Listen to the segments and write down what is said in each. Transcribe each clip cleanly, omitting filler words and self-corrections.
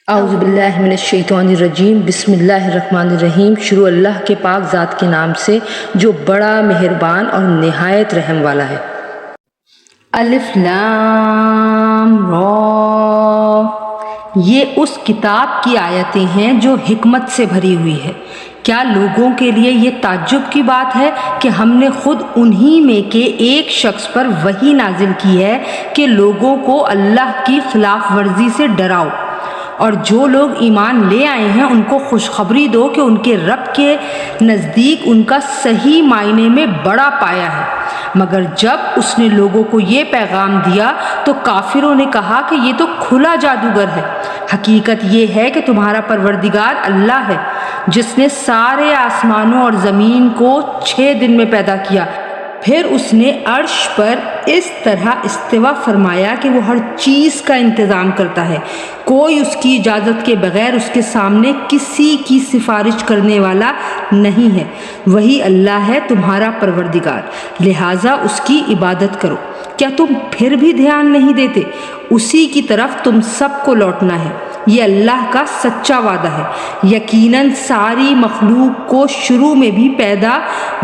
اعوذ باللہ من الشیطان الرجیم، بسم اللہ الرحمن الرحیم۔ شروع اللہ کے پاک ذات کے نام سے جو بڑا مہربان اور نہایت رحم والا ہے۔ الف لام را، یہ اس کتاب کی آیتیں ہیں جو حکمت سے بھری ہوئی ہے۔ کیا لوگوں کے لیے یہ تعجب کی بات ہے کہ ہم نے خود انہی میں کے ایک شخص پر وحی نازل کی ہے کہ لوگوں کو اللہ کی خلاف ورزی سے ڈراؤ، اور جو لوگ ایمان لے آئے ہیں ان کو خوشخبری دو کہ ان کے رب کے نزدیک ان کا صحیح معنی میں بڑا پایا ہے۔ مگر جب اس نے لوگوں کو یہ پیغام دیا تو کافروں نے کہا کہ یہ تو کھلا جادوگر ہے۔ حقیقت یہ ہے کہ تمہارا پروردگار اللہ ہے جس نے سارے آسمانوں اور زمین کو 6 دن میں پیدا کیا، پھر اس نے عرش پر اس طرح استوا فرمایا کہ وہ ہر چیز کا انتظام کرتا ہے، کوئی اس کی اجازت کے بغیر اس کے سامنے کسی کی سفارش کرنے والا نہیں ہے۔ وہی اللہ ہے تمہارا پروردگار، لہٰذا اس کی عبادت کرو۔ کیا تم پھر بھی دھیان نہیں دیتے؟ اسی کی طرف تم سب کو لوٹنا ہے، یہ اللہ کا سچا وعدہ ہے۔ یقیناً ساری مخلوق کو شروع میں بھی پیدا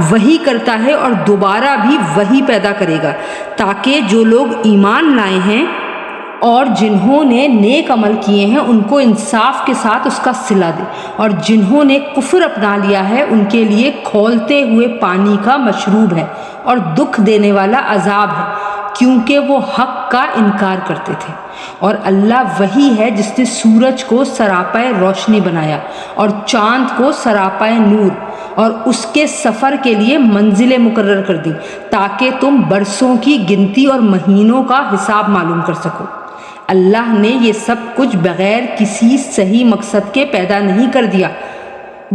وہی کرتا ہے اور دوبارہ بھی وہی پیدا کرے گا، تاکہ جو لوگ ایمان لائے ہیں اور جنہوں نے نیک عمل کیے ہیں ان کو انصاف کے ساتھ اس کا صلہ دے، اور جنہوں نے کفر اپنا لیا ہے ان کے لیے کھولتے ہوئے پانی کا مشروب ہے اور دکھ دینے والا عذاب ہے، کیونکہ وہ حق کا انکار کرتے تھے۔ اور اللہ وہی ہے جس نے سورج کو سراپائے روشنی بنایا اور چاند کو سراپائے نور، اور اس کے سفر کے لیے منزلیں مقرر کر دیں تاکہ تم برسوں کی گنتی اور مہینوں کا حساب معلوم کر سکو۔ اللہ نے یہ سب کچھ بغیر کسی صحیح مقصد کے پیدا نہیں کر دیا۔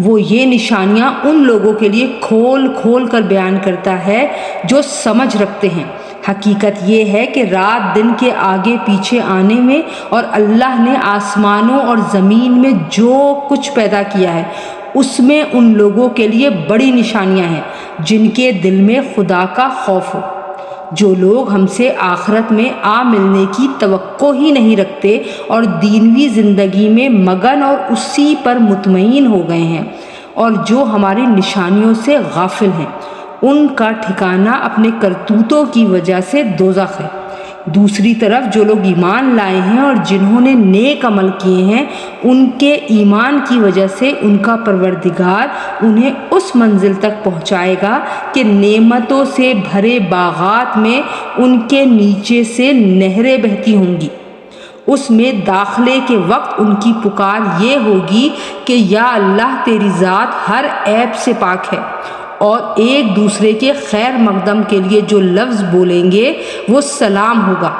وہ یہ نشانیاں ان لوگوں کے لیے کھول کھول کر بیان کرتا ہے جو سمجھ رکھتے ہیں۔ حقیقت یہ ہے کہ رات دن کے آگے پیچھے آنے میں اور اللہ نے آسمانوں اور زمین میں جو کچھ پیدا کیا ہے اس میں ان لوگوں کے لیے بڑی نشانیاں ہیں جن کے دل میں خدا کا خوف ہو۔ جو لوگ ہم سے آخرت میں آ ملنے کی توقع ہی نہیں رکھتے اور دینوی زندگی میں مگن اور اسی پر مطمئن ہو گئے ہیں، اور جو ہماری نشانیوں سے غافل ہیں، ان کا ٹھکانہ اپنے کرتوتوں کی وجہ سے دوزخ ہے۔ دوسری طرف جو لوگ ایمان لائے ہیں اور جنہوں نے نیک عمل کیے ہیں ان کے ایمان کی وجہ سے ان کا پروردگار انہیں اس منزل تک پہنچائے گا کہ نعمتوں سے بھرے باغات میں ان کے نیچے سے نہریں بہتی ہوں گی۔ اس میں داخلے کے وقت ان کی پکار یہ ہوگی کہ یا اللہ تیری ذات ہر عیب سے پاک ہے، اور ایک دوسرے کے خیر مقدم کے لیے جو لفظ بولیں گے وہ سلام ہوگا،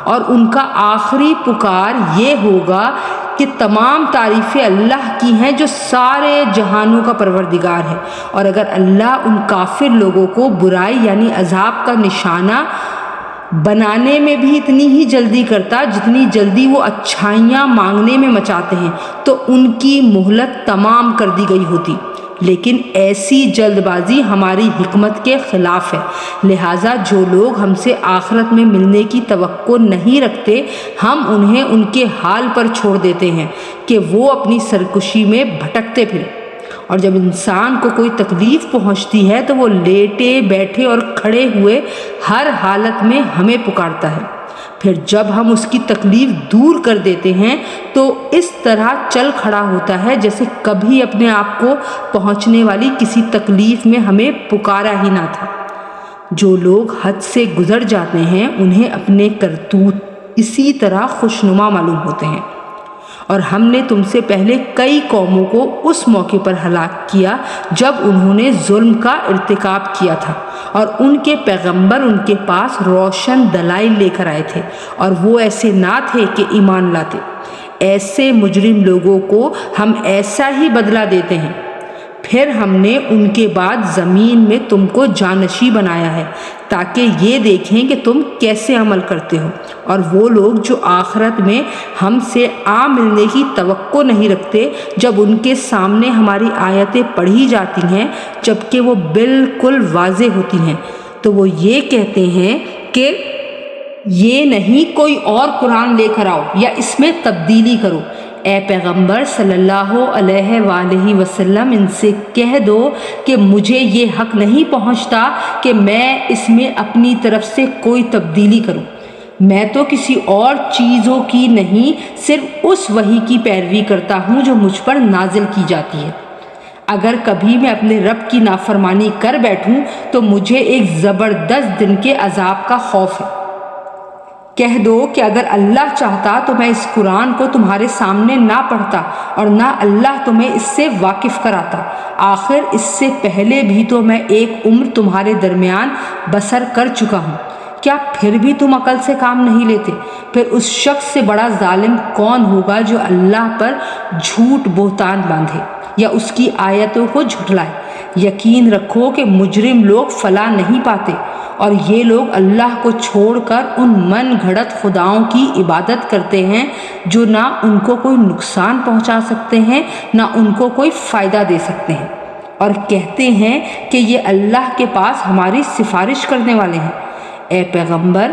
اور ان کا آخری پکار یہ ہوگا کہ تمام تعریفیں اللہ کی ہیں جو سارے جہانوں کا پروردگار ہے۔ اور اگر اللہ ان کافر لوگوں کو برائی یعنی عذاب کا نشانہ بنانے میں بھی اتنی ہی جلدی کرتا جتنی جلدی وہ اچھائیاں مانگنے میں مچاتے ہیں تو ان کی مہلت تمام کر دی گئی ہوتی، لیکن ایسی جلد بازی ہماری حکمت کے خلاف ہے۔ لہٰذا جو لوگ ہم سے آخرت میں ملنے کی توقع نہیں رکھتے ہم انہیں ان کے حال پر چھوڑ دیتے ہیں کہ وہ اپنی سرکشی میں بھٹکتے پھریں، اور جب انسان کو کوئی تکلیف پہنچتی ہے تو وہ لیٹے بیٹھے اور کھڑے ہوئے ہر حالت میں ہمیں پکارتا ہے، پھر جب ہم اس کی تکلیف دور کر دیتے ہیں تو اس طرح چل کھڑا ہوتا ہے جیسے کبھی اپنے آپ کو پہنچنے والی کسی تکلیف میں ہمیں پکارا ہی نہ تھا۔ جو لوگ حد سے گزر جاتے ہیں انہیں اپنے کرتوت اسی طرح خوشنما معلوم ہوتے ہیں، اور ہم نے تم سے پہلے کئی قوموں کو اس موقع پر ہلاک کیا جب انہوں نے ظلم کا ارتکاب کیا تھا، اور ان کے پیغمبر ان کے پاس روشن دلائل لے کر آئے تھے اور وہ ایسے نہ تھے کہ ایمان لاتے۔ ایسے مجرم لوگوں کو ہم ایسا ہی بدلہ دیتے ہیں۔ پھر ہم نے ان کے بعد زمین میں تم کو جانشیں بنایا ہے تاکہ یہ دیکھیں کہ تم کیسے عمل کرتے ہو، اور وہ لوگ جو آخرت میں ہم سے آ ملنے کی توقع نہیں رکھتے جب ان کے سامنے ہماری آیتیں پڑھی جاتی ہیں جبکہ وہ بالکل واضح ہوتی ہیں تو وہ یہ کہتے ہیں کہ یہ نہیں کوئی اور قرآن لے کر آؤ یا اس میں تبدیلی کرو۔ اے پیغمبر صلی اللہ علیہ وآلہ وسلم ان سے کہہ دو کہ مجھے یہ حق نہیں پہنچتا کہ میں اس میں اپنی طرف سے کوئی تبدیلی کروں۔ میں تو کسی اور چیزوں کی نہیں، صرف اس وحی کی پیروی کرتا ہوں جو مجھ پر نازل کی جاتی ہے۔ اگر کبھی میں اپنے رب کی نافرمانی کر بیٹھوں تو مجھے ایک زبردست دن کے عذاب کا خوف ہے۔ کہہ دو کہ اگر اللہ چاہتا تو میں اس قرآن کو تمہارے سامنے نہ پڑھتا اور نہ اللہ تمہیں اس سے واقف کراتا۔ آخر اس سے پہلے بھی تو میں ایک عمر تمہارے درمیان بسر کر چکا ہوں، کیا پھر بھی تم عقل سے کام نہیں لیتے؟ پھر اس شخص سے بڑا ظالم کون ہوگا جو اللہ پر جھوٹ بہتان باندھے یا اس کی آیتوں کو جھٹلائے؟ یقین رکھو کہ مجرم لوگ فلاح نہیں پاتے، اور یہ لوگ اللہ کو چھوڑ کر ان من گھڑت خداؤں کی عبادت کرتے ہیں جو نہ ان کو کوئی نقصان پہنچا سکتے ہیں نہ ان کو کوئی فائدہ دے سکتے ہیں، اور کہتے ہیں کہ یہ اللہ کے پاس ہماری سفارش کرنے والے ہیں۔ اے پیغمبر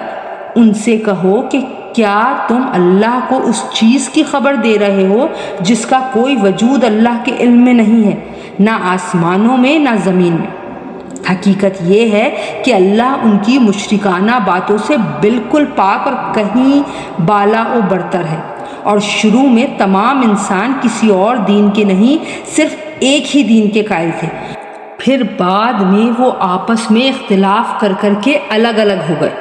ان سے کہو کہ کیا تم اللہ کو اس چیز کی خبر دے رہے ہو جس کا کوئی وجود اللہ کے علم میں نہیں ہے، نہ آسمانوں میں نہ زمین میں؟ حقیقت یہ ہے کہ اللہ ان کی مشرکانہ باتوں سے بالکل پاک اور کہیں بالا و برتر ہے، اور شروع میں تمام انسان کسی اور دین کے نہیں صرف ایک ہی دین کے قائل تھے، پھر بعد میں وہ آپس میں اختلاف کر کے الگ الگ ہو گئے۔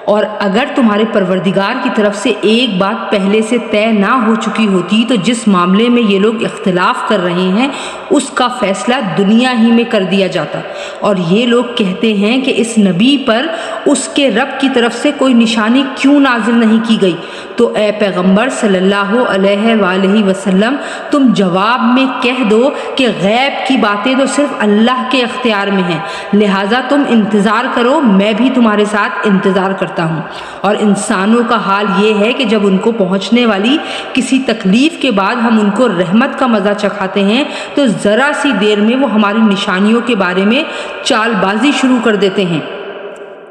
اور اگر تمہارے پروردگار کی طرف سے ایک بات پہلے سے طے نہ ہو چکی ہوتی تو جس معاملے میں یہ لوگ اختلاف کر رہے ہیں اس کا فیصلہ دنیا ہی میں کر دیا جاتا، اور یہ لوگ کہتے ہیں کہ اس نبی پر اس کے رب کی طرف سے کوئی نشانی کیوں نازل نہیں کی گئی؟ تو اے پیغمبر صلی اللہ علیہ وآلہ وسلم تم جواب میں کہہ دو کہ غیب کی باتیں تو صرف اللہ کے اختیار میں ہیں، لہٰذا تم انتظار کرو، میں بھی تمہارے ساتھ انتظار کرتا ہوں۔ اور انسانوں کا حال یہ ہے کہ جب ان کو پہنچنے والی کسی تکلیف کے بعد ہم ان کو رحمت کا مزہ چکھاتے ہیں تو ذرا سی دیر میں وہ ہماری نشانیوں کے بارے میں چال بازی شروع کر دیتے ہیں۔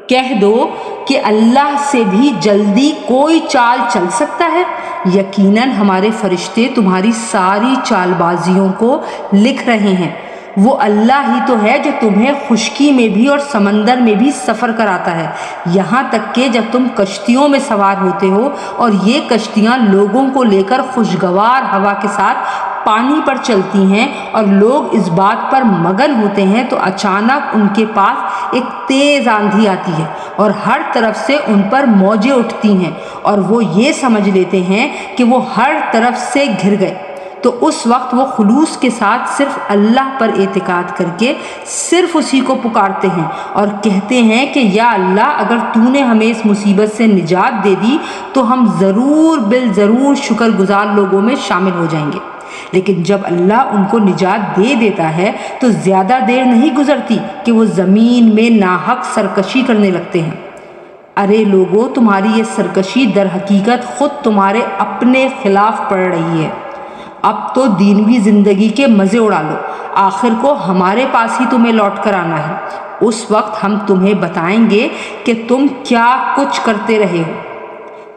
کہہ دو کہ اللہ سے بھی جلدی کوئی چال چل سکتا ہے؟ یقیناً ہمارے فرشتے تمہاری ساری چال بازیوں کو لکھ رہے ہیں۔ وہ اللہ ہی تو ہے جو تمہیں خشکی میں بھی اور سمندر میں بھی سفر کراتا ہے، یہاں تک کہ جب تم کشتیوں میں سوار ہوتے ہو اور یہ کشتیاں لوگوں کو لے کر خوشگوار ہوا کے ساتھ پانی پر چلتی ہیں اور لوگ اس بات پر مگن ہوتے ہیں تو اچانک ان کے پاس ایک تیز آندھی آتی ہے اور ہر طرف سے ان پر موجیں اٹھتی ہیں اور وہ یہ سمجھ لیتے ہیں کہ وہ ہر طرف سے گھر گئے، تو اس وقت وہ خلوص کے ساتھ صرف اللہ پر اعتقاد کر کے صرف اسی کو پکارتے ہیں اور کہتے ہیں کہ یا اللہ اگر تو نے ہمیں اس مصیبت سے نجات دے دی تو ہم ضرور بالضرور شکر گزار لوگوں میں شامل ہو جائیں گے۔ لیکن جب اللہ ان کو نجات دے دیتا ہے تو زیادہ دیر نہیں گزرتی کہ وہ زمین میں ناحق سرکشی کرنے لگتے ہیں۔ ارے لوگو، تمہاری یہ سرکشی در حقیقت خود تمہارے اپنے خلاف پڑ رہی ہے۔ اب تو دینوی زندگی کے مزے اڑا لو، آخر کو ہمارے پاس ہی تمہیں لوٹ کر آنا ہے۔ اس وقت ہم تمہیں بتائیں گے کہ تم کیا کچھ کرتے رہے ہو۔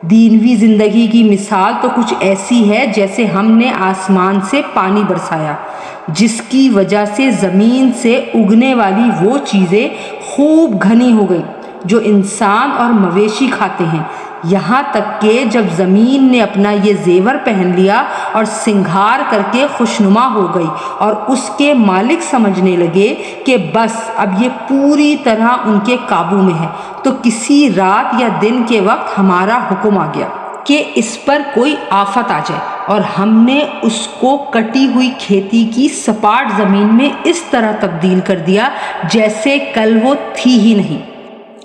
دینوی زندگی کی مثال تو کچھ ایسی ہے جیسے ہم نے آسمان سے پانی برسایا جس کی وجہ سے زمین سے اگنے والی وہ چیزیں خوب گھنی ہو گئیں جو انسان اور مویشی کھاتے ہیں، یہاں تک کہ جب زمین نے اپنا یہ زیور پہن لیا اور سنگھار کر کے خوشنما ہو گئی اور اس کے مالک سمجھنے لگے کہ بس اب یہ پوری طرح ان کے قابو میں ہے، تو کسی رات یا دن کے وقت ہمارا حکم آ گیا کہ اس پر کوئی آفت آ جائے، اور ہم نے اس کو کٹی ہوئی کھیتی کی سپاٹ زمین میں اس طرح تبدیل کر دیا جیسے کل وہ تھی ہی نہیں۔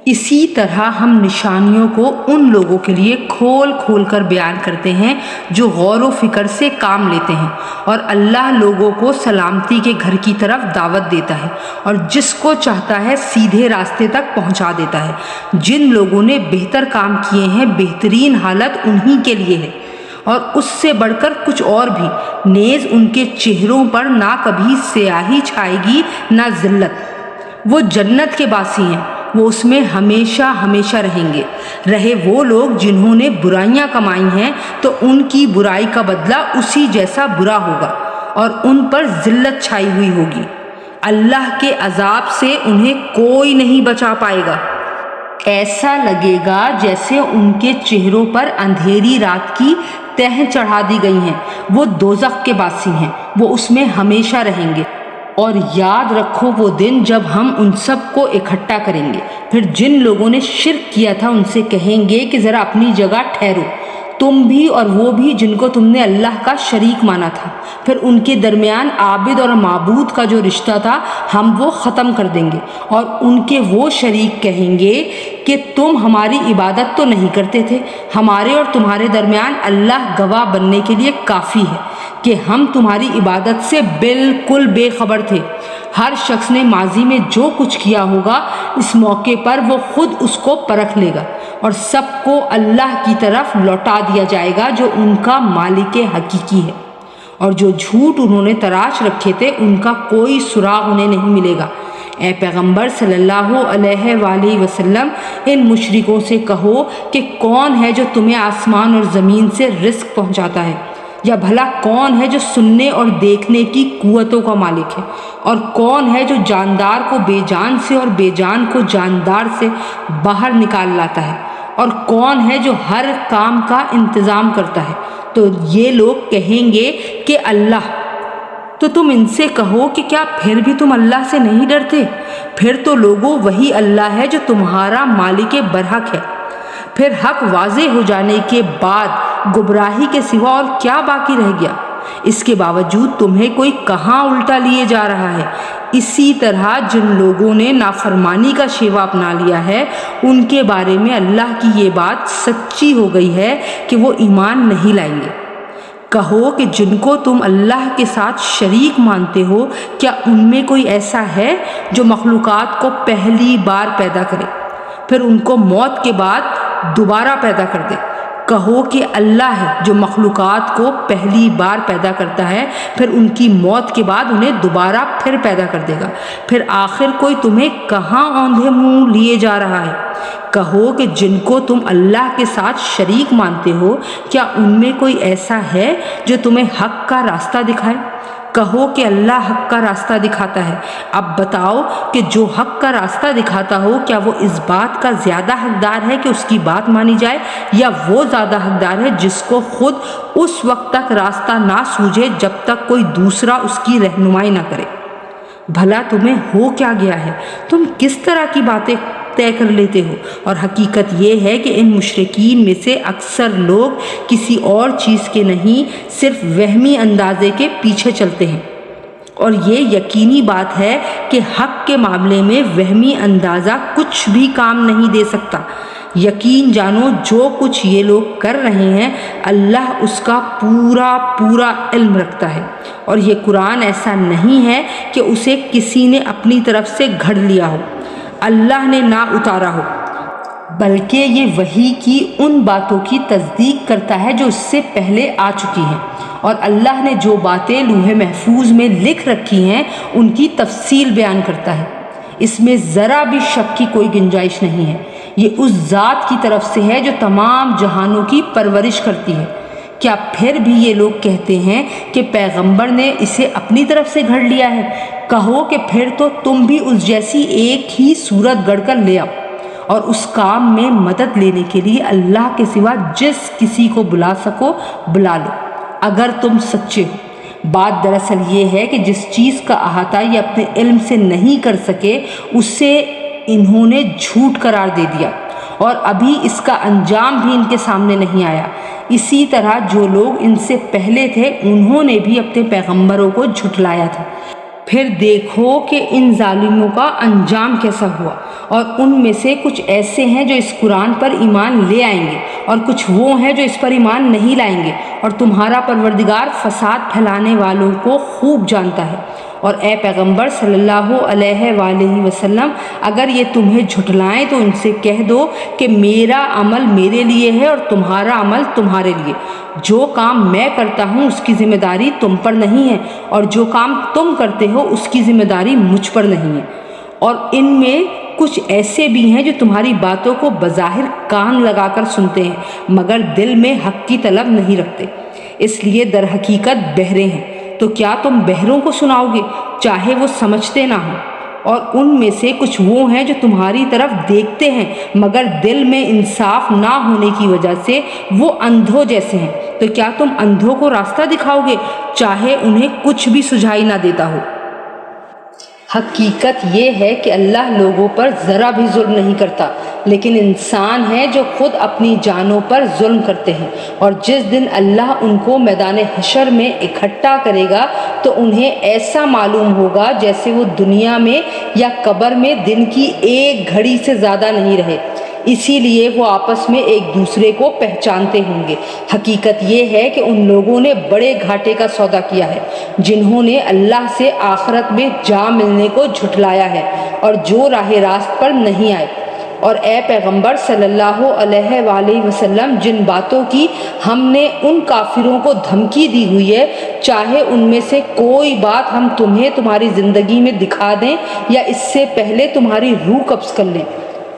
اسی طرح ہم نشانیوں کو ان لوگوں کے لیے کھول کھول کر بیان کرتے ہیں جو غور و فکر سے کام لیتے ہیں، اور اللہ لوگوں کو سلامتی کے گھر کی طرف دعوت دیتا ہے اور جس کو چاہتا ہے سیدھے راستے تک پہنچا دیتا ہے۔ جن لوگوں نے بہتر کام کیے ہیں بہترین حالت انہی کے لیے ہے، اور اس سے بڑھ کر کچھ اور بھی، نیز ان کے چہروں پر نہ کبھی سیاہی چھائے گی نہ ذلت۔ وہ جنت کے باسی ہیں وہ اس میں ہمیشہ ہمیشہ رہیں گے۔ رہے وہ لوگ جنہوں نے برائیاں کمائی ہیں تو ان کی برائی کا بدلہ اسی جیسا برا ہوگا اور ان پر ذلت چھائی ہوئی ہوگی۔ اللہ کے عذاب سے انہیں کوئی نہیں بچا پائے گا۔ ایسا لگے گا جیسے ان کے چہروں پر اندھیری رات کی تہ چڑھا دی گئی ہیں۔ وہ دوزخ کے باسی ہیں، وہ اس میں ہمیشہ رہیں گے۔ اور یاد رکھو وہ دن جب ہم ان سب کو اکٹھا کریں گے، پھر جن لوگوں نے شرک کیا تھا ان سے کہیں گے کہ ذرا اپنی جگہ ٹھہرو، تم بھی اور وہ بھی جن کو تم نے اللہ کا شریک مانا تھا۔ پھر ان کے درمیان عابد اور معبود کا جو رشتہ تھا ہم وہ ختم کر دیں گے، اور ان کے وہ شریک کہیں گے کہ تم ہماری عبادت تو نہیں کرتے تھے، ہمارے اور تمہارے درمیان اللہ گواہ بننے کے لیے کافی ہے کہ ہم تمہاری عبادت سے بالکل بے خبر تھے۔ ہر شخص نے ماضی میں جو کچھ کیا ہوگا اس موقع پر وہ خود اس کو پرکھ لے گا، اور سب کو اللہ کی طرف لوٹا دیا جائے گا جو ان کا مالک حقیقی ہے، اور جو جھوٹ انہوں نے تراش رکھے تھے ان کا کوئی سراغ انہیں نہیں ملے گا۔ اے پیغمبر صلی اللہ علیہ وآلہ وسلم، ان مشرکوں سے کہو کہ کون ہے جو تمہیں آسمان اور زمین سے رزق پہنچاتا ہے، یا بھلا کون ہے جو سننے اور دیکھنے کی قوتوں کا مالک ہے، اور کون ہے جو جاندار کو بے جان سے اور بے جان کو جاندار سے باہر نکال لاتا ہے، اور کون ہے جو ہر کام کا انتظام کرتا ہے؟ تو یہ لوگ کہیں گے کہ اللہ۔ تو تم ان سے کہو کہ کیا پھر بھی تم اللہ سے نہیں ڈرتے؟ پھر تو لوگوں وہی اللہ ہے جو تمہارا مالک برحق ہے۔ پھر حق واضح ہو جانے کے بعد گمراہی کے سوا اور کیا باقی رہ گیا؟ اس کے باوجود تمہیں کوئی کہاں الٹا لیے جا رہا ہے۔ اسی طرح جن لوگوں نے نافرمانی کا شیوا اپنا لیا ہے ان کے بارے میں اللہ کی یہ بات سچی ہو گئی ہے کہ وہ ایمان نہیں لائیں گے۔ کہو کہ جن کو تم اللہ کے ساتھ شریک مانتے ہو، کیا ان میں کوئی ایسا ہے جو مخلوقات کو پہلی بار پیدا کرے، پھر ان کو موت کے بعد دوبارہ پیدا کر دے؟ کہو کہ اللہ ہے جو مخلوقات کو پہلی بار پیدا کرتا ہے، پھر ان کی موت کے بعد انہیں دوبارہ پھر پیدا کر دے گا۔ پھر آخر کوئی تمہیں کہاں اوندھے منہ لیے جا رہا ہے؟ کہو کہ جن کو تم اللہ کے ساتھ شریک مانتے ہو، کیا ان میں کوئی ایسا ہے جو تمہیں حق کا راستہ دکھائے؟ کہو کہ اللہ حق کا راستہ دکھاتا ہے۔ اب بتاؤ کہ جو حق کا راستہ دکھاتا ہو کیا وہ اس بات کا زیادہ حقدار ہے کہ اس کی بات مانی جائے، یا وہ زیادہ حقدار ہے جس کو خود اس وقت تک راستہ نہ سوجھے جب تک کوئی دوسرا اس کی رہنمائی نہ کرے؟ بھلا تمہیں ہو کیا گیا ہے؟ تم کس طرح کی باتیں طے کر لیتے ہو؟ اور حقیقت یہ ہے کہ ان مشرکین میں سے اکثر لوگ کسی اور چیز کے نہیں، صرف وہمی اندازے کے پیچھے چلتے ہیں، اور یہ یقینی بات ہے کہ حق کے معاملے میں وہمی اندازہ کچھ بھی کام نہیں دے سکتا۔ یقین جانو جو کچھ یہ لوگ کر رہے ہیں اللہ اس کا پورا علم رکھتا ہے، اور یہ قرآن ایسا نہیں ہے کہ اسے کسی نے اپنی طرف سے گھڑ لیا ہو، اللہ نے نہ اتارا ہو، بلکہ یہ وحی کی ان باتوں کی تصدیق کرتا ہے جو اس سے پہلے آ چکی ہیں، اور اللہ نے جو باتیں لوح محفوظ میں لکھ رکھی ہیں ان کی تفصیل بیان کرتا ہے۔ اس میں ذرا بھی شک کی کوئی گنجائش نہیں ہے۔ یہ اس ذات کی طرف سے ہے جو تمام جہانوں کی پرورش کرتی ہے۔ کیا پھر بھی یہ لوگ کہتے ہیں کہ پیغمبر نے اسے اپنی طرف سے گھڑ لیا ہے؟ کہو کہ پھر تو تم بھی اس جیسی ایک ہی صورت گڑھ کر لے آؤ، اور اس کام میں مدد لینے کے لیے اللہ کے سوا جس کسی کو بلا سکو بلا لو، اگر تم سچے ہو۔ بات دراصل یہ ہے کہ جس چیز کا احاطہ یہ اپنے علم سے نہیں کر سکے اسے انہوں نے جھوٹ قرار دے دیا، اور ابھی اس کا انجام بھی ان کے سامنے نہیں آیا۔ اسی طرح جو لوگ ان سے پہلے تھے انہوں نے بھی اپنے پیغمبروں کو جھٹلایا تھا۔ پھر دیکھو کہ ان ظالموں کا انجام کیسا ہوا، اور ان میں سے کچھ ایسے ہیں جو اس قرآن پر ایمان لے آئیں گے، اور کچھ وہ ہیں جو اس پر ایمان نہیں لائیں گے، اور تمہارا پروردگار فساد پھیلانے والوں کو خوب جانتا ہے۔ اور اے پیغمبر صلی اللہ علیہ وآلہ وسلم، اگر یہ تمہیں جھٹلائیں تو ان سے کہہ دو کہ میرا عمل میرے لیے ہے اور تمہارا عمل تمہارے لیے۔ جو کام میں کرتا ہوں اس کی ذمہ داری تم پر نہیں ہے، اور جو کام تم کرتے ہو اس کی ذمہ داری مجھ پر نہیں ہے۔ اور ان میں کچھ ایسے بھی ہیں جو تمہاری باتوں کو بظاہر کان لگا کر سنتے ہیں مگر دل میں حق کی طلب نہیں رکھتے، اس لیے در حقیقت بہرے ہیں۔ تو کیا تم بہروں کو سناؤ گے چاہے وہ سمجھتے نہ ہوں؟ اور ان میں سے کچھ وہ ہیں جو تمہاری طرف دیکھتے ہیں مگر دل میں انصاف نہ ہونے کی وجہ سے وہ اندھوں جیسے ہیں۔ تو کیا تم اندھوں کو راستہ دکھاؤ گے چاہے انہیں کچھ بھی سجھائی نہ دیتا ہو؟ حقیقت یہ ہے کہ اللہ لوگوں پر ذرا بھی ظلم نہیں کرتا، لیکن انسان ہیں جو خود اپنی جانوں پر ظلم کرتے ہیں، اور جس دن اللہ ان کو میدان حشر میں اکٹھا کرے گا تو انہیں ایسا معلوم ہوگا جیسے وہ دنیا میں یا قبر میں دن کی ایک گھڑی سے زیادہ نہیں رہے، اسی لیے وہ آپس میں ایک دوسرے کو پہچانتے ہوں گے۔ حقیقت یہ ہے کہ ان لوگوں نے بڑے گھاٹے کا سودا کیا ہے جنہوں نے اللہ سے آخرت میں جا ملنے کو جھٹلایا ہے اور جو راہ راست پر نہیں آئے۔ اور اے پیغمبر صلی اللہ علیہ وآلہ وسلم، جن باتوں کی ہم نے ان کافروں کو دھمکی دی ہوئی ہے، چاہے ان میں سے کوئی بات ہم تمہیں تمہاری زندگی میں دکھا دیں یا اس سے پہلے تمہاری روح قبض کر لیں،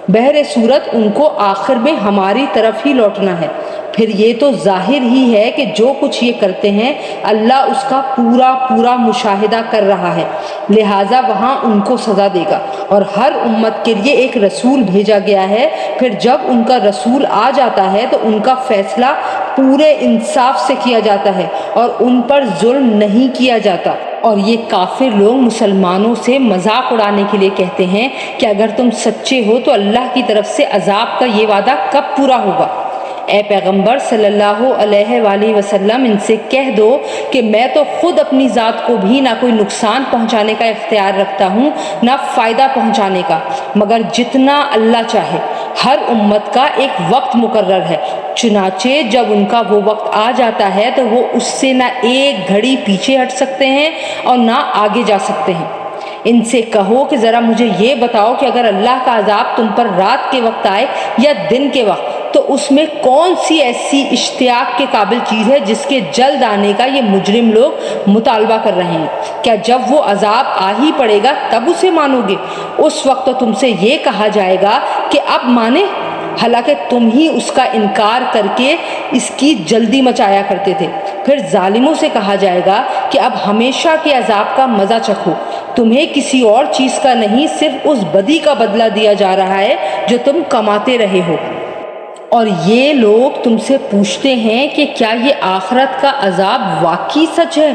بہر صورت ان کو آخر میں ہماری طرف ہی لوٹنا ہے۔ پھر یہ تو ظاہر ہی ہے کہ جو کچھ یہ کرتے ہیں اللہ اس کا پورا مشاہدہ کر رہا ہے، لہٰذا وہاں ان کو سزا دے گا۔ اور ہر امت کے لیے ایک رسول بھیجا گیا ہے، پھر جب ان کا رسول آ جاتا ہے تو ان کا فیصلہ پورے انصاف سے کیا جاتا ہے اور ان پر ظلم نہیں کیا جاتا۔ اور یہ کافر لوگ مسلمانوں سے مذاق اڑانے کے لیے کہتے ہیں کہ اگر تم سچے ہو تو اللہ کی طرف سے عذاب کا یہ وعدہ کب پورا ہوگا؟ اے پیغمبر صلی اللہ علیہ وآلہ وسلم، ان سے کہہ دو کہ میں تو خود اپنی ذات کو بھی نہ کوئی نقصان پہنچانے کا اختیار رکھتا ہوں نہ فائدہ پہنچانے کا، مگر جتنا اللہ چاہے۔ ہر امت کا ایک وقت مقرر ہے، چنانچہ جب ان کا وہ وقت آ جاتا ہے تو وہ اس سے نہ ایک گھڑی پیچھے ہٹ سکتے ہیں اور نہ آگے جا سکتے ہیں۔ ان سے کہو کہ ذرا مجھے یہ بتاؤ کہ اگر اللہ کا عذاب تم پر رات کے وقت آئے یا دن کے وقت تو اس میں کون سی ایسی اشتیاق کے قابل چیز ہے جس کے جلد آنے کا یہ مجرم لوگ مطالبہ کر رہے ہیں؟ کیا جب وہ عذاب آ ہی پڑے گا تب اسے مانو گے؟ اس وقت تو تم سے یہ کہا جائے گا کہ اب مانے، حالانکہ تم ہی اس کا انکار کر کے اس کی جلدی مچایا کرتے تھے۔ پھر ظالموں سے کہا جائے گا کہ اب ہمیشہ کے عذاب کا مزہ چکھو، تمہیں کسی اور چیز کا نہیں، صرف اس بدی کا بدلہ دیا جا رہا ہے جو تم کماتے رہے ہو۔ اور یہ لوگ تم سے پوچھتے ہیں کہ کیا یہ آخرت کا عذاب واقعی سچ ہے؟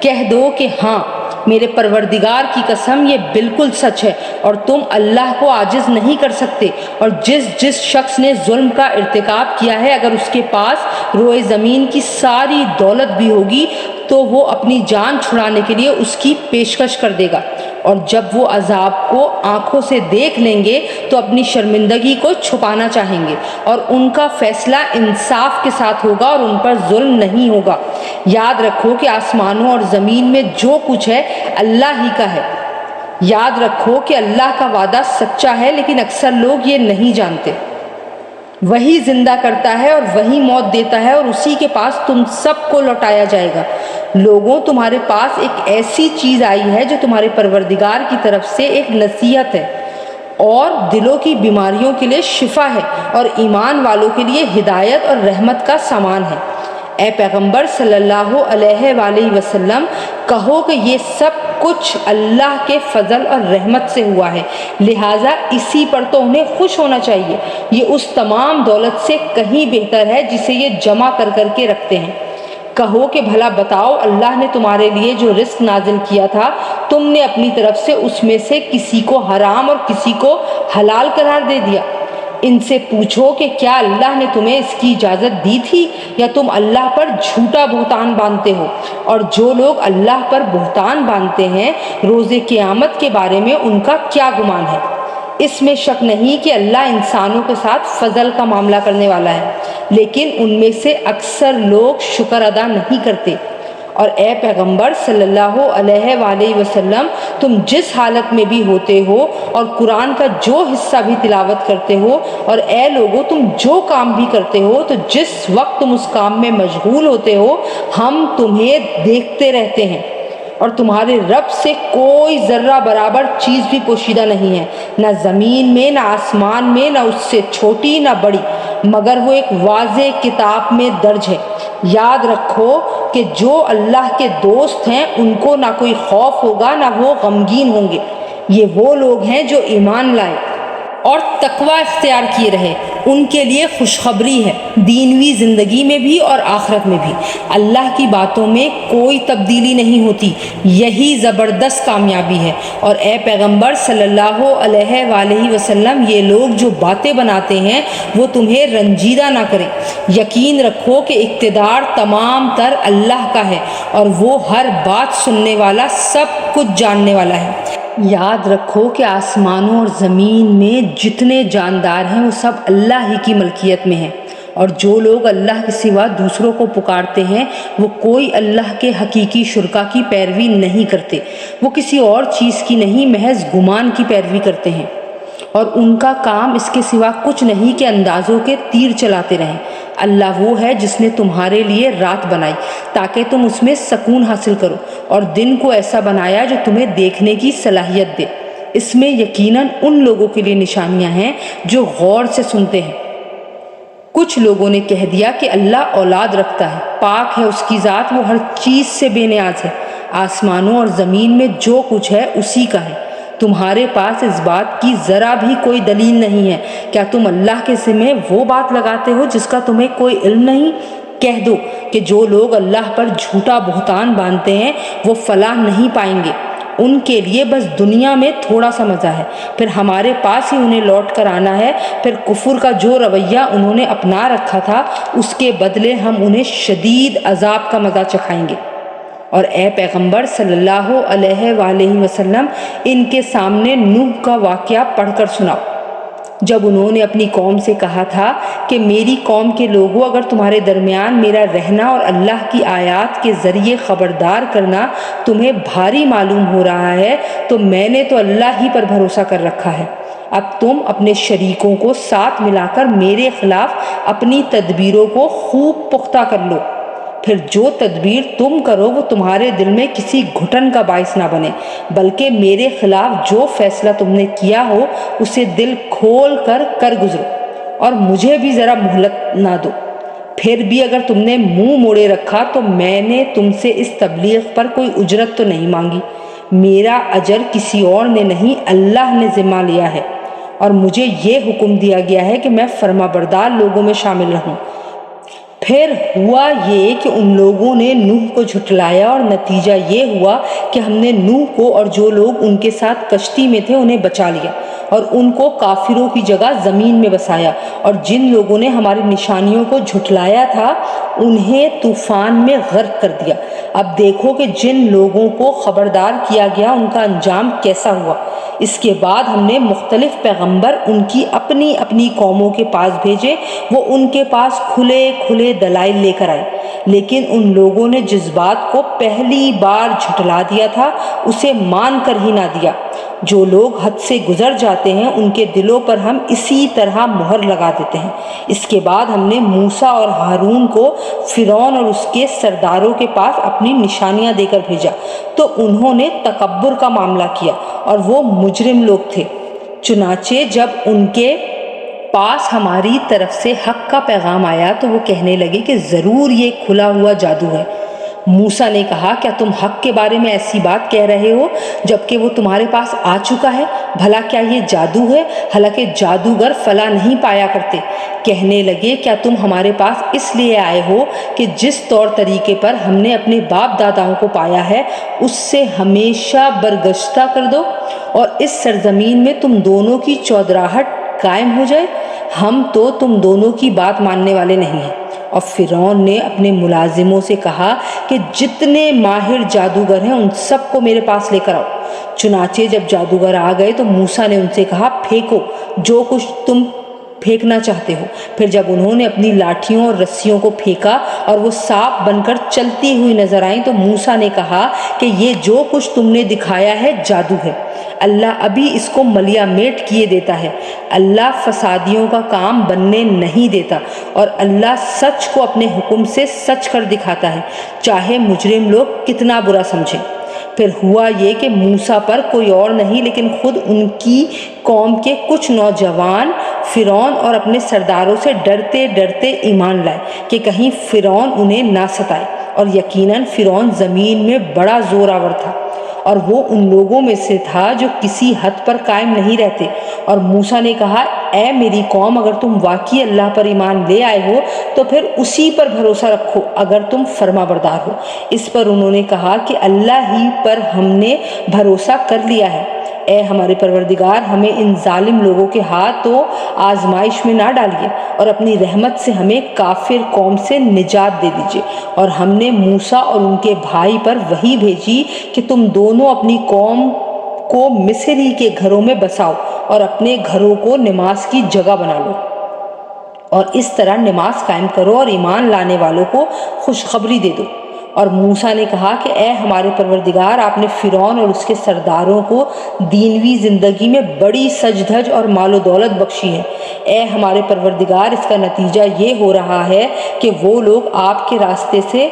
کہہ دو کہ ہاں، میرے پروردگار کی قسم یہ بالکل سچ ہے، اور تم اللہ کو عاجز نہیں کر سکتے۔ اور جس شخص نے ظلم کا ارتکاب کیا ہے، اگر اس کے پاس روئے زمین کی ساری دولت بھی ہوگی تو وہ اپنی جان چھڑانے کے لیے اس کی پیشکش کر دے گا، اور جب وہ عذاب کو آنکھوں سے دیکھ لیں گے تو اپنی شرمندگی کو چھپانا چاہیں گے، اور ان کا فیصلہ انصاف کے ساتھ ہوگا اور ان پر ظلم نہیں ہوگا۔ یاد رکھو کہ آسمانوں اور زمین میں جو کچھ ہے اللہ ہی کا ہے۔ یاد رکھو کہ اللہ کا وعدہ سچا ہے، لیکن اکثر لوگ یہ نہیں جانتے۔ وہی زندہ کرتا ہے اور وہی موت دیتا ہے، اور اسی کے پاس تم سب کو لوٹایا جائے گا۔ لوگوں، تمہارے پاس ایک ایسی چیز آئی ہے جو تمہارے پروردگار کی طرف سے ایک نصیحت ہے اور دلوں کی بیماریوں کے لیے شفا ہے، اور ایمان والوں کے لیے ہدایت اور رحمت کا سامان ہے۔ اے پیغمبر صلی اللہ علیہ وآلہ وسلم، کہو کہ یہ سب کچھ اللہ کے فضل اور رحمت سے ہوا ہے، لہٰذا اسی پر تو انہیں خوش ہونا چاہیے۔ یہ اس تمام دولت سے کہیں بہتر ہے جسے یہ جمع کر کے رکھتے ہیں۔ کہو کہ بھلا بتاؤ، اللہ نے تمہارے لیے جو رزق نازل کیا تھا، تم نے اپنی طرف سے اس میں سے کسی کو حرام اور کسی کو حلال قرار دے دیا؟ ان سے پوچھو کہ کیا اللہ نے تمہیں اس کی اجازت دی تھی، یا تم اللہ پر جھوٹا بہتان باندھتے ہو؟ اور جو لوگ اللہ پر بہتان باندھتے ہیں، روز قیامت کے بارے میں ان کا کیا گمان ہے؟ اس میں شک نہیں کہ اللہ انسانوں کے ساتھ فضل کا معاملہ کرنے والا ہے، لیکن ان میں سے اکثر لوگ شکر ادا نہیں کرتے۔ اور اے پیغمبر صلی اللہ علیہ وآلہ وسلم، تم جس حالت میں بھی ہوتے ہو اور قرآن کا جو حصہ بھی تلاوت کرتے ہو، اور اے لوگو تم جو کام بھی کرتے ہو، تو جس وقت تم اس کام میں مشغول ہوتے ہو ہم تمہیں دیکھتے رہتے ہیں، اور تمہارے رب سے کوئی ذرہ برابر چیز بھی پوشیدہ نہیں ہے، نہ زمین میں، نہ آسمان میں، نہ اس سے چھوٹی نہ بڑی، مگر وہ ایک واضح کتاب میں درج ہے۔ یاد رکھو کہ جو اللہ کے دوست ہیں ان کو نہ کوئی خوف ہوگا نہ وہ غمگین ہوں گے۔ یہ وہ لوگ ہیں جو ایمان لائے اور تقوی اختیار کیے رہے، ان کے لیے خوشخبری ہے، دینوی زندگی میں بھی اور آخرت میں بھی۔ اللہ کی باتوں میں کوئی تبدیلی نہیں ہوتی، یہی زبردست کامیابی ہے۔ اور اے پیغمبر صلی اللہ علیہ وآلہ وسلم، یہ لوگ جو باتیں بناتے ہیں وہ تمہیں رنجیدہ نہ کریں۔ یقین رکھو کہ اقتدار تمام تر اللہ کا ہے اور وہ ہر بات سننے والا، سب کچھ جاننے والا ہے۔ یاد رکھو کہ آسمانوں اور زمین میں جتنے جاندار ہیں وہ سب اللہ ہی کی ملکیت میں ہیں، اور جو لوگ اللہ کے سوا دوسروں کو پکارتے ہیں وہ کوئی اللہ کے حقیقی شرکا کی پیروی نہیں کرتے، وہ کسی اور چیز کی نہیں، محض گمان کی پیروی کرتے ہیں، اور ان کا کام اس کے سوا کچھ نہیں کہ اندازوں کے تیر چلاتے رہیں۔ اللہ وہ ہے جس نے تمہارے لیے رات بنائی تاکہ تم اس میں سکون حاصل کرو، اور دن کو ایسا بنایا جو تمہیں دیکھنے کی صلاحیت دے۔ اس میں یقیناً ان لوگوں کے لیے نشانیاں ہیں جو غور سے سنتے ہیں۔ کچھ لوگوں نے کہہ دیا کہ اللہ اولاد رکھتا ہے، پاک ہے اس کی ذات، وہ ہر چیز سے بے نیاز ہے۔ آسمانوں اور زمین میں جو کچھ ہے اسی کا ہے۔ تمہارے پاس اس بات کی ذرا بھی کوئی دلیل نہیں ہے، کیا تم اللہ کے ذمہ وہ بات لگاتے ہو جس کا تمہیں کوئی علم نہیں؟ کہہ دو کہ جو لوگ اللہ پر جھوٹا بہتان باندھتے ہیں وہ فلاح نہیں پائیں گے، ان کے لیے بس دنیا میں تھوڑا سا مزہ ہے، پھر ہمارے پاس ہی انہیں لوٹ کر آنا ہے، پھر کفر کا جو رویہ انہوں نے اپنا رکھا تھا اس کے بدلے ہم انہیں شدید عذاب کا مزہ چکھائیں گے۔ اور اے پیغمبر صلی اللہ علیہ وآلہ وسلم، ان کے سامنے نوح کا واقعہ پڑھ کر سناؤ، جب انہوں نے اپنی قوم سے کہا تھا کہ میری قوم کے لوگوں، اگر تمہارے درمیان میرا رہنا اور اللہ کی آیات کے ذریعے خبردار کرنا تمہیں بھاری معلوم ہو رہا ہے تو میں نے تو اللہ ہی پر بھروسہ کر رکھا ہے، اب تم اپنے شریکوں کو ساتھ ملا کر میرے خلاف اپنی تدبیروں کو خوب پختہ کر لو، پھر جو تدبیر تم کرو وہ تمہارے دل میں کسی گھٹن کا باعث نہ بنے، بلکہ میرے خلاف جو فیصلہ تم نے کیا ہو اسے دل کھول کر گزرو، اور مجھے بھی ذرا مہلت نہ دو۔ پھر بھی اگر تم نے منہ موڑے رکھا تو میں نے تم سے اس تبلیغ پر کوئی اجرت تو نہیں مانگی، میرا اجر کسی اور نے نہیں، اللہ نے ذمہ لیا ہے، اور مجھے یہ حکم دیا گیا ہے کہ میں فرما بردار لوگوں میں شامل رہوں۔ پھر ہوا یہ کہ ان لوگوں نے نوح کو جھٹلایا، اور نتیجہ یہ ہوا کہ ہم نے نوح کو اور جو لوگ ان کے ساتھ کشتی میں تھے انہیں بچا لیا، اور ان کو کافروں کی جگہ زمین میں بسایا، اور جن لوگوں نے ہماری نشانیوں کو جھٹلایا تھا انہیں طوفان میں غرق کر دیا۔ اب دیکھو کہ جن لوگوں کو خبردار کیا گیا ان کا انجام کیسا ہوا۔ اس کے بعد ہم نے مختلف پیغمبر ان کی اپنی اپنی قوموں کے پاس بھیجے، وہ ان کے پاس کھلے کھلے دلائل لے کر آئے، لیکن ان لوگوں نے جس بات کو پہلی بار جھٹلا دیا تھا اسے مان کر ہی نہ دیا۔ جو لوگ حد سے گزر جاتے ہیں ان کے دلوں پر ہم اسی طرح مہر لگا دیتے ہیں۔ اس کے بعد ہم نے موسیٰ اور ہارون کو فرعون اور اس کے سرداروں کے پاس اپنی نشانیاں دے کر بھیجا، تو انہوں نے تکبر کا معاملہ کیا اور وہ مجرم لوگ تھے۔ چنانچہ جب ان کے پاس ہماری طرف سے حق کا پیغام آیا تو وہ کہنے لگے کہ ضرور یہ کھلا ہوا جادو ہے۔ موسیٰ نے کہا کیا تم حق کے بارے میں ایسی بات کہہ رہے ہو جبکہ وہ تمہارے پاس آ چکا ہے؟ بھلا کیا یہ جادو ہے؟ حالانکہ جادوگر فلا نہیں پایا کرتے۔ کہنے لگے کیا تم ہمارے پاس اس لیے آئے ہو کہ جس طور طریقے پر ہم نے اپنے باپ داداؤں کو پایا ہے اس سے ہمیشہ برگشتہ کر دو اور اس سرزمین میں تم دونوں کی چودراہٹ قائم ہو جائے؟ ہم تو تم دونوں کی بات ماننے والے نہیں ہیں۔ اور فرعون نے اپنے ملازموں سے کہا کہ جتنے ماہر جادوگر ہیں ان سب کو میرے پاس لے کر آؤ۔ چنانچہ جب جادوگر آ گئے تو موسیٰ نے ان سے کہا پھینکو جو کچھ تم پھینکنا چاہتے ہو۔ پھر جب انہوں نے اپنی لاٹھیوں اور رسیوں کو پھینکا اور وہ سانپ بن کر چلتی ہوئی نظر آئیں تو موسیٰ نے کہا کہ یہ جو کچھ تم نے دکھایا ہے جادو ہے، اللہ ابھی اس کو ملیا میٹ کیے دیتا ہے۔ اللہ فسادیوں کا کام بننے نہیں دیتا اور اللہ سچ کو اپنے حکم سے سچ کر دکھاتا ہے، چاہے مجرم لوگ کتنا برا سمجھیں۔ پھر ہوا یہ کہ موسیٰ پر کوئی اور نہیں لیکن خود ان کی قوم کے کچھ نوجوان فرعون اور اپنے سرداروں سے ڈرتے ڈرتے ایمان لائے کہ کہیں فرعون انہیں نہ ستائے، اور یقیناً فرعون زمین میں بڑا زور آور تھا اور وہ ان لوگوں میں سے تھا جو کسی حد پر قائم نہیں رہتے۔ اور موسیٰ نے کہا، اے میری قوم، اگر تم واقعی اللہ پر ایمان لے آئے ہو تو پھر اسی پر بھروسہ رکھو اگر تم فرما بردار ہو۔ اس پر انہوں نے کہا کہ اللہ ہی پر ہم نے بھروسہ کر لیا ہے۔ اے ہمارے پروردگار، ہمیں ان ظالم لوگوں کے ہاتھ تو آزمائش میں نہ ڈالیے اور اپنی رحمت سے ہمیں کافر قوم سے نجات دے دیجیے۔ اور ہم نے موسیٰ اور ان کے بھائی پر وحی بھیجی کہ تم دونوں اپنی قوم کو مصر ہی کے گھروں میں بساؤ اور اپنے گھروں کو نماز کی جگہ بنا لو، اور اس طرح نماز قائم کرو اور ایمان لانے والوں کو خوشخبری دے دو۔ اور موسیٰ نے کہا کہ اے ہمارے پروردگار، آپ نے فرعون اور اس کے سرداروں کو دینوی زندگی میں بڑی سج دھج اور مال و دولت بخشی ہے۔ اے ہمارے پروردگار، اس کا نتیجہ یہ ہو رہا ہے کہ وہ لوگ آپ کے راستے سے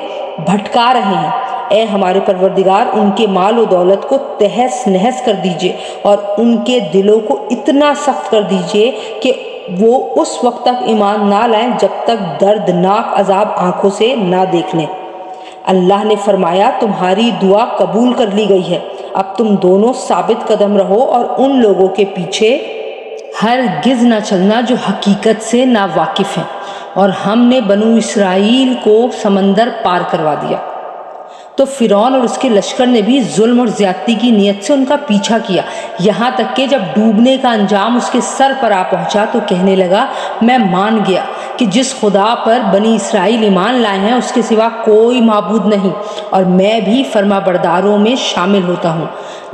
بھٹکا رہے ہیں۔ اے ہمارے پروردگار، ان کے مال و دولت کو تہس نہس کر دیجئے اور ان کے دلوں کو اتنا سخت کر دیجئے کہ وہ اس وقت تک ایمان نہ لائیں جب تک دردناک عذاب آنکھوں سے نہ دیکھ لیں۔ اللہ نے فرمایا، تمہاری دعا قبول کر لی گئی ہے، اب تم دونوں ثابت قدم رہو اور ان لوگوں کے پیچھے ہرگز نہ چلنا جو حقیقت سے ناواقف ہیں۔ اور ہم نے بنو اسرائیل کو سمندر پار کروا دیا تو فرعون اور اس کے لشکر نے بھی ظلم اور زیادتی کی نیت سے ان کا پیچھا کیا، یہاں تک کہ جب ڈوبنے کا انجام اس کے سر پر آ پہنچا تو کہنے لگا، میں مان گیا کہ جس خدا پر بنی اسرائیل ایمان لائے ہیں اس کے سوا کوئی معبود نہیں، اور میں بھی فرما برداروں میں شامل ہوتا ہوں۔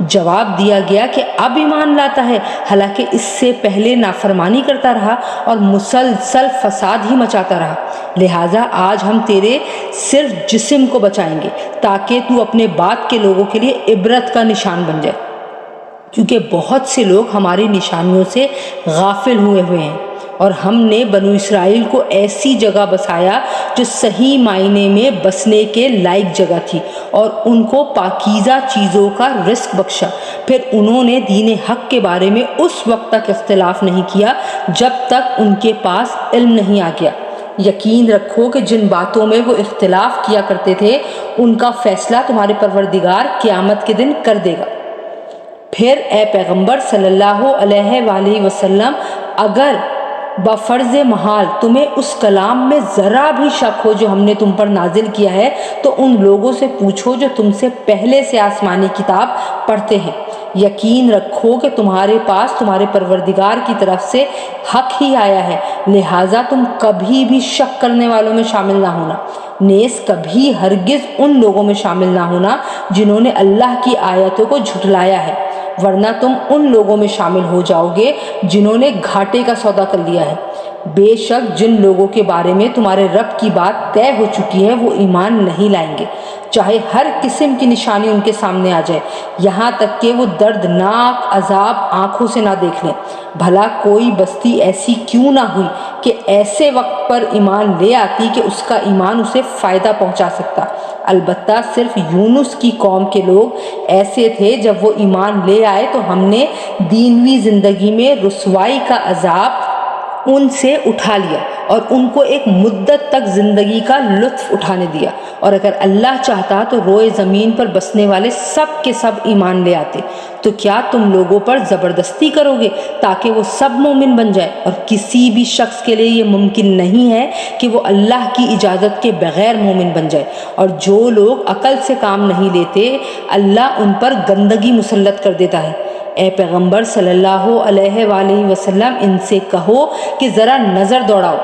جواب دیا گیا کہ اب ایمان لاتا ہے، حالانکہ اس سے پہلے نافرمانی کرتا رہا اور مسلسل فساد ہی مچاتا رہا۔ لہٰذا آج ہم تیرے صرف جسم کو بچائیں گے تاکہ تو اپنے بعد کے لوگوں کے لیے عبرت کا نشان بن جائے، کیونکہ بہت سے لوگ ہماری نشانیوں سے غافل ہوئے ہیں۔ اور ہم نے بنو اسرائیل کو ایسی جگہ بسایا جو صحیح معنی میں بسنے کے لائق جگہ تھی، اور ان کو پاکیزہ چیزوں کا رزق بخشا۔ پھر انہوں نے دین حق کے بارے میں اس وقت تک اختلاف نہیں کیا جب تک ان کے پاس علم نہیں آ گیا۔ یقین رکھو کہ جن باتوں میں وہ اختلاف کیا کرتے تھے ان کا فیصلہ تمہارے پروردگار قیامت کے دن کر دے گا۔ پھر اے پیغمبر صلی اللہ علیہ وآلہ وسلم، اگر بفرض محال تمہیں اس کلام میں ذرا بھی شک ہو جو ہم نے تم پر نازل کیا ہے تو ان لوگوں سے پوچھو جو تم سے پہلے سے آسمانی کتاب پڑھتے ہیں۔ یقین رکھو کہ تمہارے پاس تمہارے پروردگار کی طرف سے حق ہی آیا ہے، لہٰذا تم کبھی بھی شک کرنے والوں میں شامل نہ ہونا، نیز کبھی ہرگز ان لوگوں میں شامل نہ ہونا جنہوں نے اللہ کی آیتوں کو جھٹلایا ہے، ورنہ تم ان لوگوں میں شامل ہو جاؤ گے جنہوں نے گھاٹے کا سودا کر لیا ہے۔ بے شک جن لوگوں کے بارے میں تمہارے رب کی بات طے ہو چکی ہے وہ ایمان نہیں لائیں گے، چاہے ہر قسم کی نشانی ان کے سامنے آ جائے، یہاں تک کہ وہ دردناک عذاب آنکھوں سے نہ دیکھ لیں۔ بھلا کوئی بستی ایسی کیوں نہ ہوئی کہ ایسے وقت پر ایمان لے آتی کہ اس کا ایمان اسے فائدہ پہنچا سکتا، البتہ صرف یونس کی قوم کے لوگ ایسے تھے۔ جب وہ ایمان لے آئے تو ہم نے دینوی زندگی میں رسوائی کا عذاب ان سے اٹھا لیا اور ان کو ایک مدت تک زندگی کا لطف اٹھانے دیا، اور اگر اللہ چاہتا تو روئے زمین پر بسنے والے سب کے سب ایمان لے آتے۔ تو کیا تم لوگوں پر زبردستی کرو گے تاکہ وہ سب مومن بن جائے؟ اور کسی بھی شخص کے لیے یہ ممکن نہیں ہے کہ وہ اللہ کی اجازت کے بغیر مومن بن جائے، اور جو لوگ عقل سے کام نہیں لیتے اللہ ان پر گندگی مسلط کر دیتا ہے۔ اے پیغمبر صلی اللہ علیہ وآلہ وسلم، ان سے کہو کہ ذرا نظر دوڑاؤ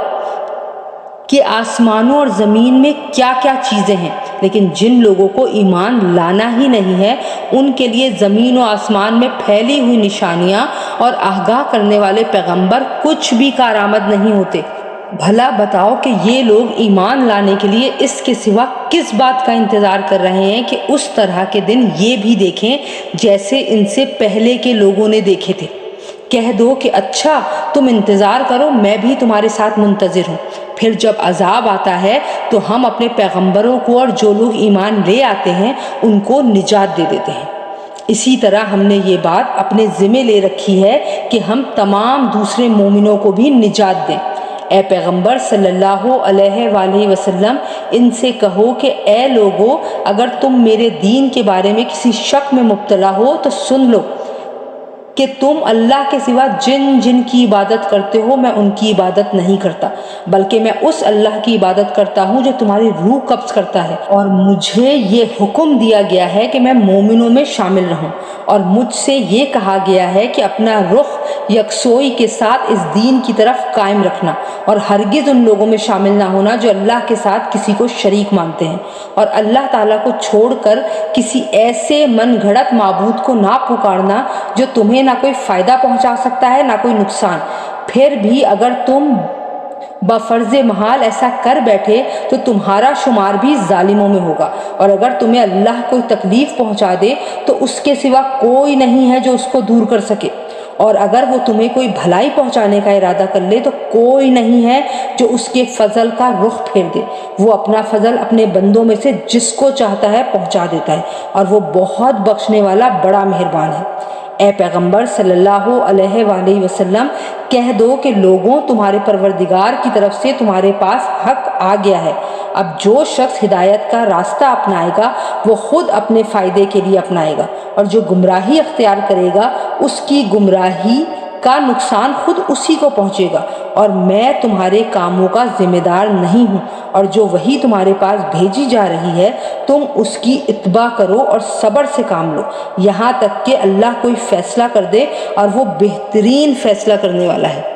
کہ آسمانوں اور زمین میں کیا کیا چیزیں ہیں، لیکن جن لوگوں کو ایمان لانا ہی نہیں ہے ان کے لیے زمین و آسمان میں پھیلی ہوئی نشانیاں اور آگاہ کرنے والے پیغمبر کچھ بھی کارآمد نہیں ہوتے۔ بھلا بتاؤ کہ یہ لوگ ایمان لانے کے لیے اس کے سوا کس بات کا انتظار کر رہے ہیں کہ اس طرح کے دن یہ بھی دیکھیں جیسے ان سے پہلے کے لوگوں نے دیکھے تھے۔ کہہ دو کہ اچھا تم انتظار کرو، میں بھی تمہارے ساتھ منتظر ہوں، پھر جب عذاب آتا ہے تو ہم اپنے پیغمبروں کو اور جو لوگ ایمان لے آتے ہیں ان کو نجات دے دیتے ہیں۔ اسی طرح ہم نے یہ بات اپنے ذمہ لے رکھی ہے کہ ہم تمام دوسرے مومنوں کو بھی نجات دیں۔ اے پیغمبر صلی اللہ علیہ وآلہ وسلم، ان سے کہو کہ اے لوگو، اگر تم میرے دین کے بارے میں کسی شک میں مبتلا ہو تو سن لو کہ تم اللہ کے سوا جن کی عبادت کرتے ہو میں ان کی عبادت نہیں کرتا، بلکہ میں اس اللہ کی عبادت کرتا ہوں جو تمہاری روح قبض کرتا ہے، اور مجھے یہ حکم دیا گیا ہے کہ میں مومنوں میں شامل رہوں، اور مجھ سے یہ کہا گیا ہے کہ اپنا رخ یکسوئی کے ساتھ اس دین کی طرف قائم رکھنا، اور ہرگز ان لوگوں میں شامل نہ ہونا جو اللہ کے ساتھ کسی کو شریک مانتے ہیں، اور اللہ تعالیٰ کو چھوڑ کر کسی ایسے من گھڑت معبود کو نہ پکارنا جو تمہیں نہ کوئی فائدہ پہنچا سکتا ہے نہ کوئی نقصان۔ پھر بھی اگر تم بفرض محال ایسا کر بیٹھے تو تمہارا شمار بھی ظالموں میں ہوگا، اور اگر تمہیں اللہ کوئی تکلیف پہنچا دے تو اس کے سوا کوئی نہیں ہے جو اس کو دور کر سکے، اور اگر وہ تمہیں کوئی بھلائی پہنچانے کا ارادہ کر لے تو کوئی نہیں ہے جو اس کے فضل کا رخ پھیر دے۔ وہ اپنا فضل اپنے بندوں میں سے جس کو چاہتا ہے پہنچا دیتا ہے، اور وہ بہت بخشنے والا بڑا مہربان ہے۔ اے پیغمبر صلی اللہ علیہ وآلہ وسلم، کہہ دو کہ لوگوں، تمہارے پروردگار کی طرف سے تمہارے پاس حق آ گیا ہے۔ اب جو شخص ہدایت کا راستہ اپنائے گا وہ خود اپنے فائدے کے لیے اپنائے گا، اور جو گمراہی اختیار کرے گا اس کی گمراہی کا نقصان خود اسی کو پہنچے گا، اور میں تمہارے کاموں کا ذمہ دار نہیں ہوں، اور جو وحی تمہارے پاس بھیجی جا رہی ہے تم اس کی اتباع کرو اور صبر سے کام لو، یہاں تک کہ اللہ کوئی فیصلہ کر دے، اور وہ بہترین فیصلہ کرنے والا ہے۔